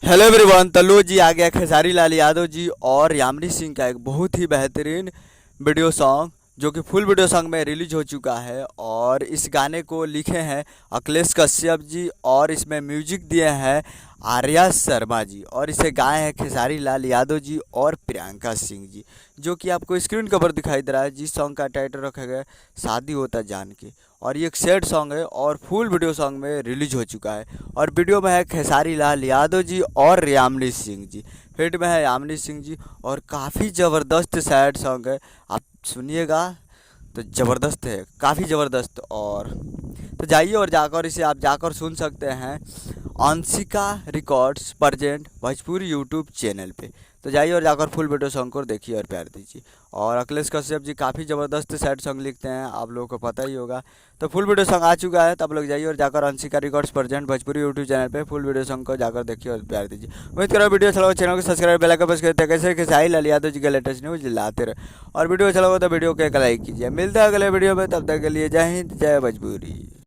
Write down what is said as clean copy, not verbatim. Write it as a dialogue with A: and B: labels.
A: Hello everyone. तो लो जी आ गया खेसारी लाल यादव जी और यामिनी सिंह का एक बहुत ही बेहतरीन वीडियो सॉन्ग जो कि फुल वीडियो सॉन्ग में रिलीज हो चुका है। और इस गाने को लिखे हैं अखिलेश कश्यप जी और इसमें म्यूजिक दिए हैं आर्या शर्मा जी और इसे गाए हैं खेसारी लाल यादव जी और प्रियंका सिंह जी। जो कि आपको स्क्रीन कवर दिखाई दे रहा है। जिस सॉन्ग का टाइटल रखा गया है शादी होता जान के। और ये एक सैड सॉन्ग है और फुल वीडियो सॉन्ग में रिलीज हो चुका है। और वीडियो में है खेसारी लाल यादव जी और यामिनी सिंह जी। फिट में है यामिनी सिंह जी और काफ़ी ज़बरदस्त सैड सॉन्ग है। आप सुनिएगा तो ज़बरदस्त है, काफ़ी ज़बरदस्त। और तो जाइए और जाकर इसे आप जाकर सुन सकते हैं Anshika records present Bhojpuri YouTube channel पे। तो जाइए और जाकर फुल वीडियो सॉन्ग को देखिए और प्यार दीजिए। और अखिलेश कश्यप जी काफ़ी ज़बरदस्त सैड सॉन्ग लिखते हैं, आप लोगों को पता ही होगा। तो फुल वीडियो सॉन्ग आ चुका है, तो आप लोग जाइए और जाकर Anshika records present Bhojpuri YouTube channel पे फुल वीडियो सॉन्ग को जाकर देखिए और प्यार दीजिए। उम्मीद करो वीडियो अच्छा लगा, चैनल को सब्सक्राइब बेल आइकन प्रेस करते कैसे खेसारी लाल यादव जी के लेटेस्ट न्यूज लाते रहे। और वीडियो अच्छा लगा तो वीडियो को एक लाइक कीजिए। मिलता है अगले वीडियो में, तब तक के लिए जय हिंद जय भोजपुरी।